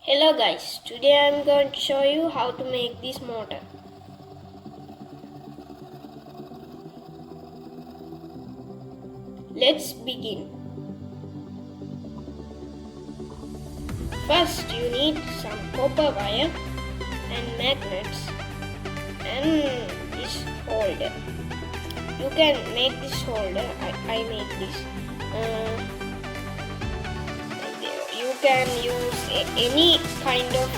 Hello guys, today I am going to show you how to make this motor. Let's begin. First you need some copper wire and magnets and this holder. You can make this holder, I made this. You can use any kind of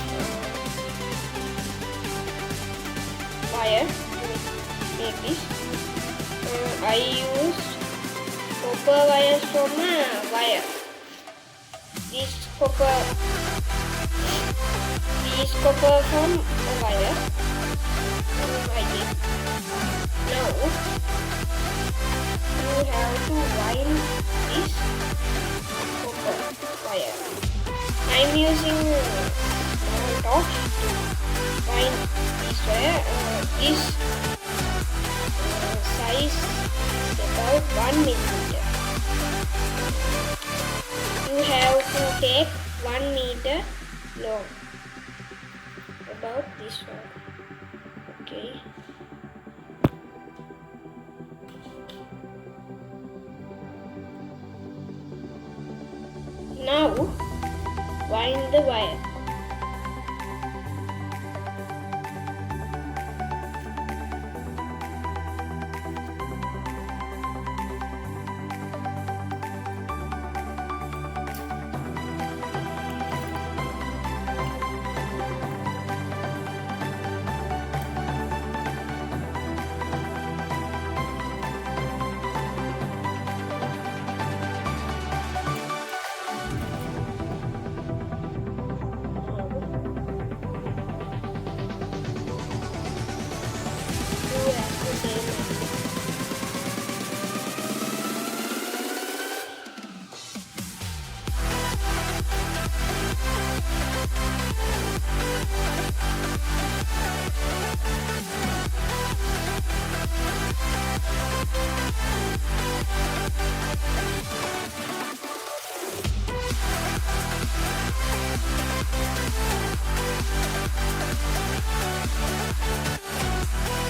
wire to make this. I used copper wires from a wire. This copper from a wire. I did. Now you have to wind this copper wire. I'm using small torch to wind this wire. This size is about 1 millimeter. You have to take 1 meter long. About this one. Okay. Now wind the wire.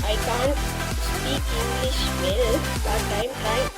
I can't speak English well, but I'm trying.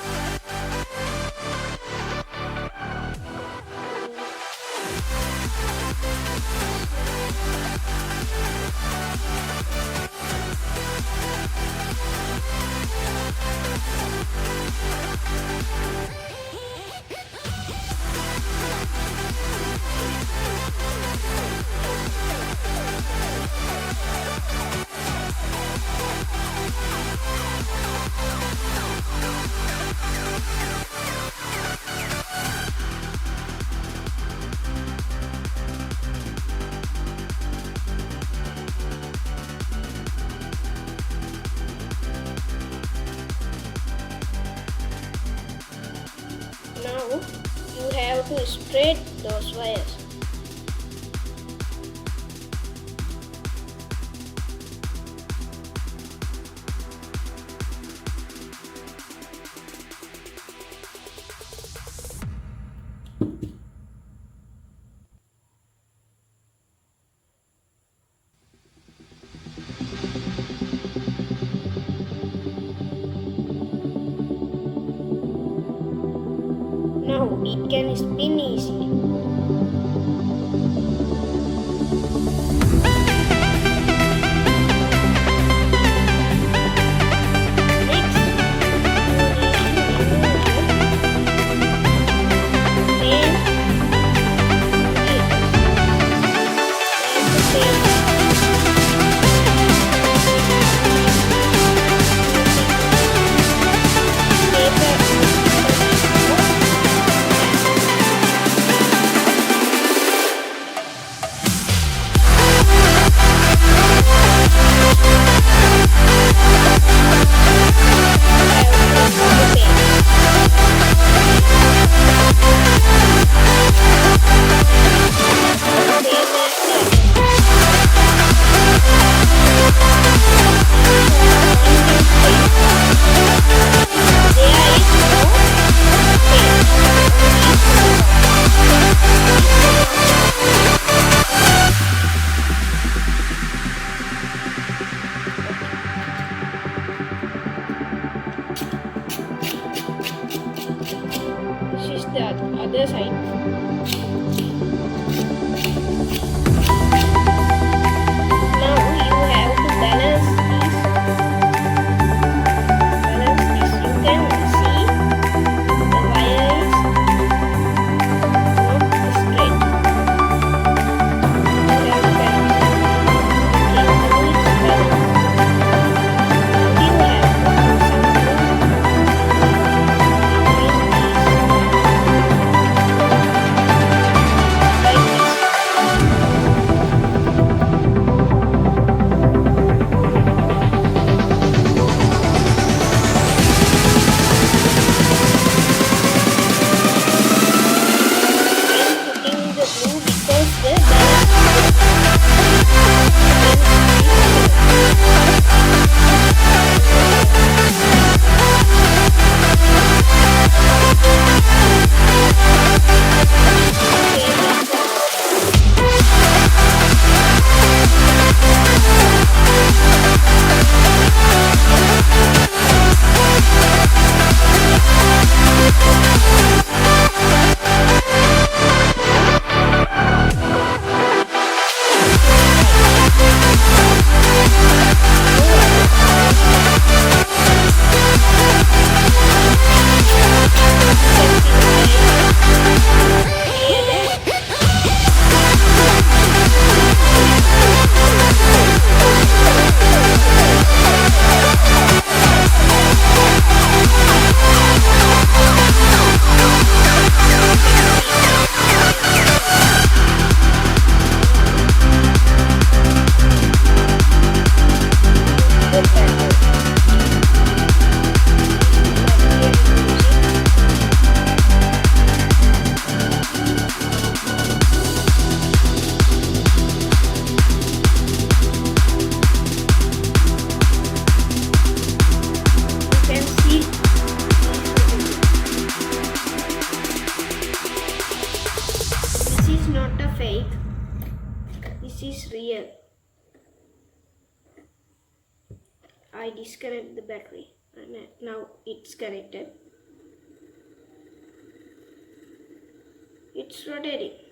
Now you have to spread those wires. Now it can spin easily. Next, you need to remove I disconnect the battery and now it's connected. It's rotating.